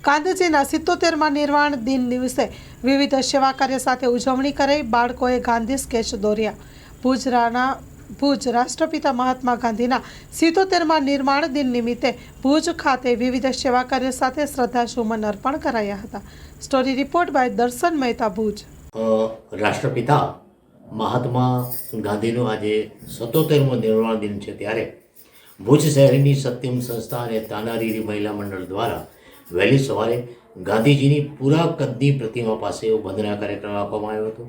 ગાંધીજીના 77મા નિર્વાણ દિન દિવસે વિવિધ સેવા કાર્ય સાથે ઉજવણી કરાઈ। બાળકોએ ગાંધી સ્કેચ દોર્યા। ભુજ રાષ્ટ્રપિતા મહાત્મા ગાંધીના 77મા નિર્વાણ દિન નિમિત્તે ભુજ ખાતે વિવિધ સેવા કાર્ય સાથે શ્રદ્ધાસુમન અર્પણ કરાયા હતા। સ્ટોરી રિપોર્ટ બાય દર્શન મહેતા, ભુજ। રાષ્ટ્રપિતા મહાત્મા ગાંધીનો આજે 77મો નિર્વાણ દિન છે, ત્યારે ભુજ શહેરની સત્યમ સંસ્થા અને તાનારીરી મહિલા મંડળ દ્વારા વહેલી સવારે ગાંધીજીની પૂરા કદની પ્રતિમા પાસે વંદના કાર્યક્રમ આપવામાં આવ્યો હતો।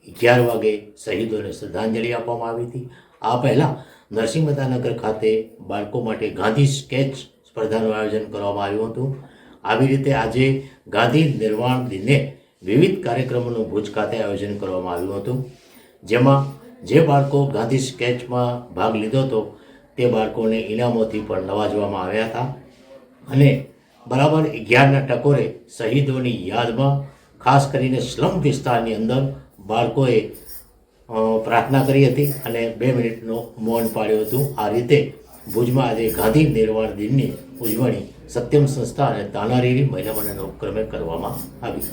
11 વાગે શહીદોને શ્રદ્ધાંજલિ આપવામાં આવી હતી। આ પહેલાં નરસિંહ મહેતા નગર ખાતે બાળકો માટે ગાંધી સ્કેચ સ્પર્ધાનું આયોજન કરવામાં આવ્યું હતું। આવી રીતે આજે ગાંધી નિર્વાણ દિને વિવિધ કાર્યક્રમોનું ભુજ ખાતે આયોજન કરવામાં આવ્યું હતું, જેમાં જે બાળકો ગાંધી સ્કેચમાં ભાગ લીધો હતો તે બાળકોને ઇનામોથી પણ નવાજવામાં આવ્યા હતા। અને બરાબર 11ના ટકોરે શહીદોની યાદમાં ખાસ કરીને સ્લમ વિસ્તારની અંદર બાળકોએ પ્રાર્થના કરી હતી અને 2 મિનિટનું મૌન પાડ્યું હતું। આ રીતે ભુજમાં આજે ગાંધી નિર્વાણ દિનની ઉજવણી સત્યમ સંસ્થા અને તાનારીરી મહિલા મંડળના ઉપક્રમે કરવામાં આવી।